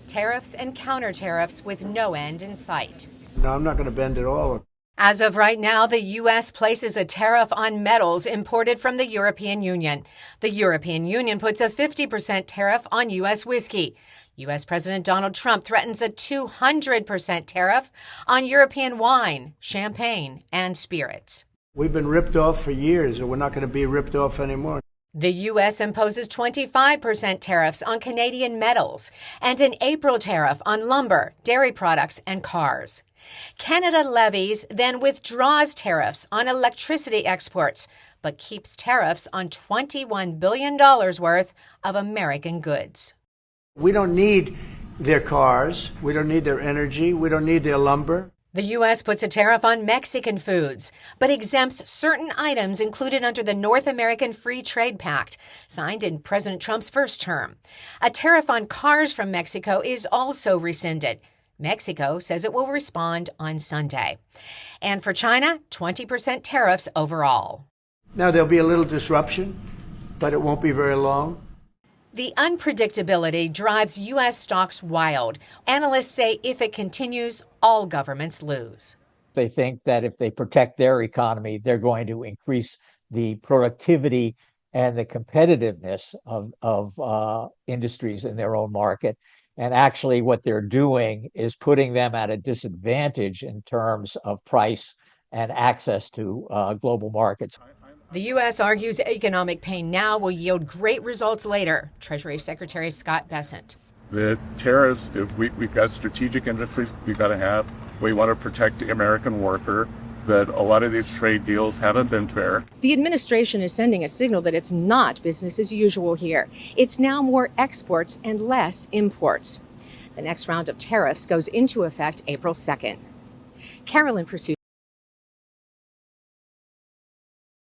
tariffs and counter-tariffs with no end in sight. No, I'm not going to bend at all. As of right now, the U.S. places a tariff on metals imported from the European Union. The European Union puts a 50% tariff on U.S. whiskey. U.S. President Donald Trump threatens a 200% tariff on European wine, champagne, and spirits. We've been ripped off for years, and we're not going to be ripped off anymore. The U.S. imposes 25% tariffs on Canadian metals and an April tariff on lumber, dairy products, and cars. Canada levies, then withdraws tariffs on electricity exports, but keeps tariffs on $21 billion worth of American goods. We don't need their cars. We don't need their energy. We don't need their lumber. The U.S. puts a tariff on Mexican foods, but exempts certain items included under the North American Free Trade Pact, signed in President Trump's first term. A tariff on cars from Mexico is also rescinded. Mexico says it will respond on Sunday. And for China, 20% tariffs overall. Now, there'll be a little disruption, but it won't be very long. The unpredictability drives U.S. stocks wild. Analysts say if it continues, all governments lose. They think that if they protect their economy, they're going to increase the productivity and the competitiveness of industries in their own market. And actually what they're doing is putting them at a disadvantage in terms of price and access to global markets. The U.S. argues economic pain now will yield great results later. Treasury Secretary Scott Bessent. The tariffs, we've got strategic industries we've got to have. We want to protect the American worker, but a lot of these trade deals haven't been fair. The administration is sending a signal that it's not business as usual here. It's now more exports and less imports. The next round of tariffs goes into effect April 2nd. Carolyn pursued